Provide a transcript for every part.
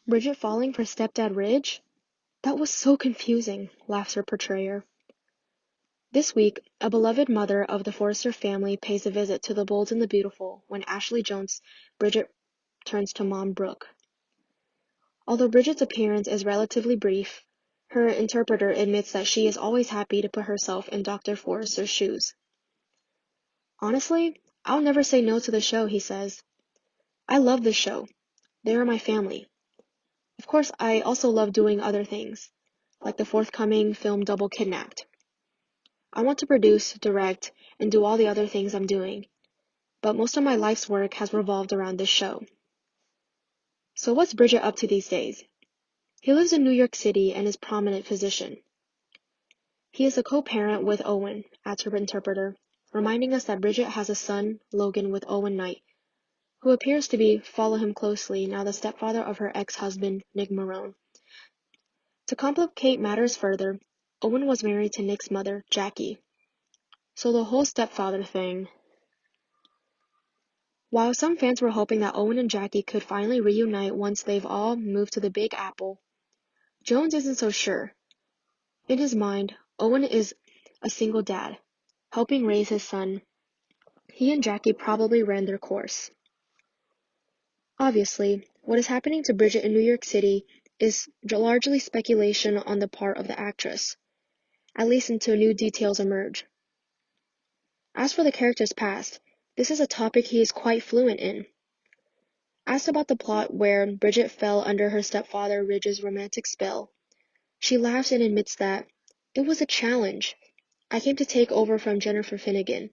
Bridget falling for stepdad Ridge? That was so confusing, laughs her portrayer. This week, a beloved mother of the Forrester family pays a visit to the Bold and the Beautiful when Ashley Jones, Bridget turns to Mom Brooke. Although Bridget's appearance is relatively brief, her interpreter admits that she is always happy to put herself in Dr. Forrester's shoes. Honestly, I'll never say no to the show, he says. I love this show. They are my family. Of course, I also love doing other things, like the forthcoming film Double Kidnapped. I want to produce, direct, and do all the other things I'm doing, but most of my life's work has revolved around this show. So what's Bridget up to these days? He lives in New York City and is a prominent physician. He is a co-parent with Owen, adds her interpreter, reminding us that Bridget has a son, Logan, with Owen Knight, who appears to be follow him closely now the stepfather of her ex-husband, Nick Marone. To complicate matters further, Owen was married to Nick's mother, Jackie. So the whole stepfather thing. While some fans were hoping that Owen and Jackie could finally reunite once they've all moved to the Big Apple, Jones isn't so sure. In his mind, Owen is a single dad, helping raise his son. He and Jackie probably ran their course. Obviously, what is happening to Bridget in New York City is largely speculation on the part of the actress, at least until new details emerge. As for the character's past, this is a topic he is quite fluent in. Asked about the plot where Bridget fell under her stepfather Ridge's romantic spell, she laughs and admits that it was a challenge. I came to take over from Jennifer Finnegan,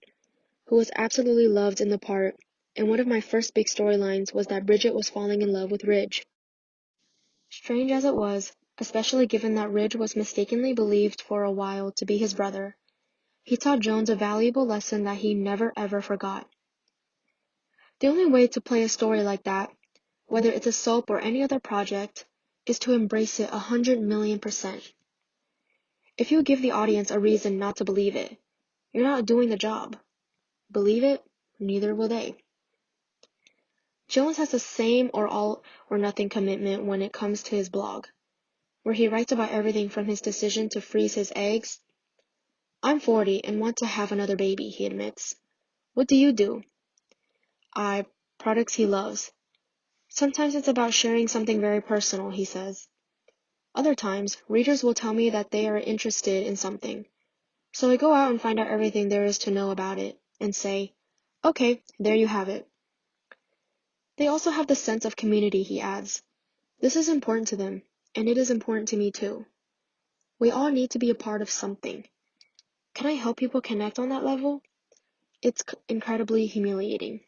who was absolutely loved in the part, and one of my first big storylines was that Bridget was falling in love with Ridge. Strange as it was, especially given that Ridge was mistakenly believed for a while to be his brother, he taught Jones a valuable lesson that he never ever forgot. The only way to play a story like that, whether it's a soap or any other project, is to embrace it 100,000,000%. If you give the audience a reason not to believe it, you're not doing the job. Believe it, neither will they. Jones has the same or all or nothing commitment when it comes to his blog, where he writes about everything from his decision to freeze his eggs. I'm 40 and want to have another baby, he admits. What do you do? Products he loves. Sometimes it's about sharing something very personal, he says. Other times, readers will tell me that they are interested in something. So I go out and find out everything there is to know about it, and say, okay, there you have it. They also have the sense of community, he adds. This is important to them, and it is important to me too. We all need to be a part of something. Can I help people connect on that level? It's incredibly humiliating.